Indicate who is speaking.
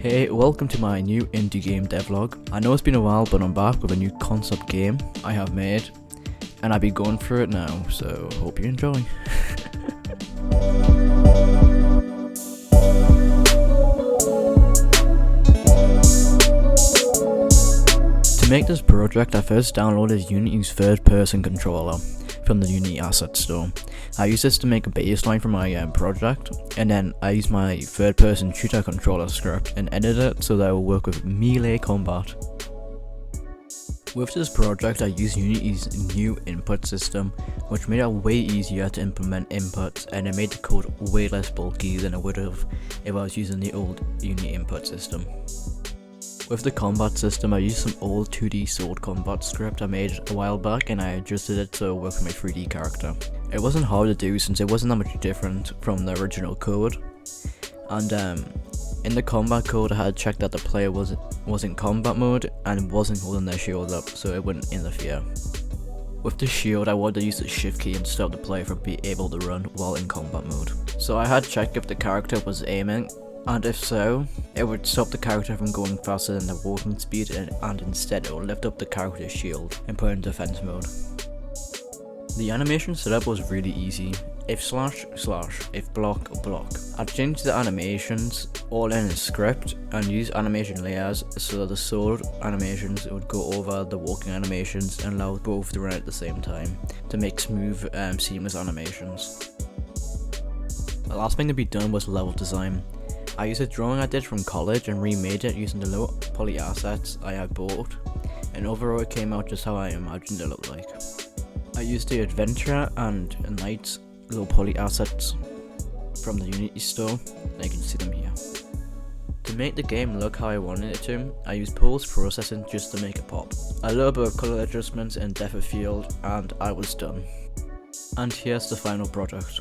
Speaker 1: Hey, welcome to my new indie game devlog. I know it's been a while, but I'm back with a new concept game I have made, and I'll be going through it now, so hope you enjoy. To make this project, I first downloaded Unity's third-person controller from the Unity asset store. I used this to make a baseline for my project, and then I used my third-person shooter controller script and edited it so that it will work with melee combat. With this project, I used Unity's new input system, which made it way easier to implement inputs, and it made the code way less bulky than it would have if I was using the old Unity input system. With the combat system, I used some old 2D sword combat script I made a while back, and I adjusted it to work with my 3D character. It wasn't hard to do since it wasn't that much different from the original code. And in the combat code, I had checked that the player was in combat mode and wasn't holding their shield up, so it wouldn't interfere. With the shield, I wanted to use the shift key and stop the player from being able to run while in combat mode. So I had checked if the character was aiming, and if so, it would stop the character from going faster than the walking speed, and instead it would lift up the character's shield and put it in defense mode. The animation setup was really easy. If slash, if block, block. I changed the animations all in a script and used animation layers so that the sword animations would go over the walking animations and allow both to run at the same time to make smooth, seamless animations. The last thing to be done was level design. I used a drawing I did from college and remade it using the low poly assets I had bought, and overall it came out just how I imagined it looked like. I used the adventure and knights low poly assets from the Unity store, and you can see them here. To make the game look how I wanted it to, I used post processing just to make it pop. A little bit of color adjustments and depth of field, and I was done. And here's the final product.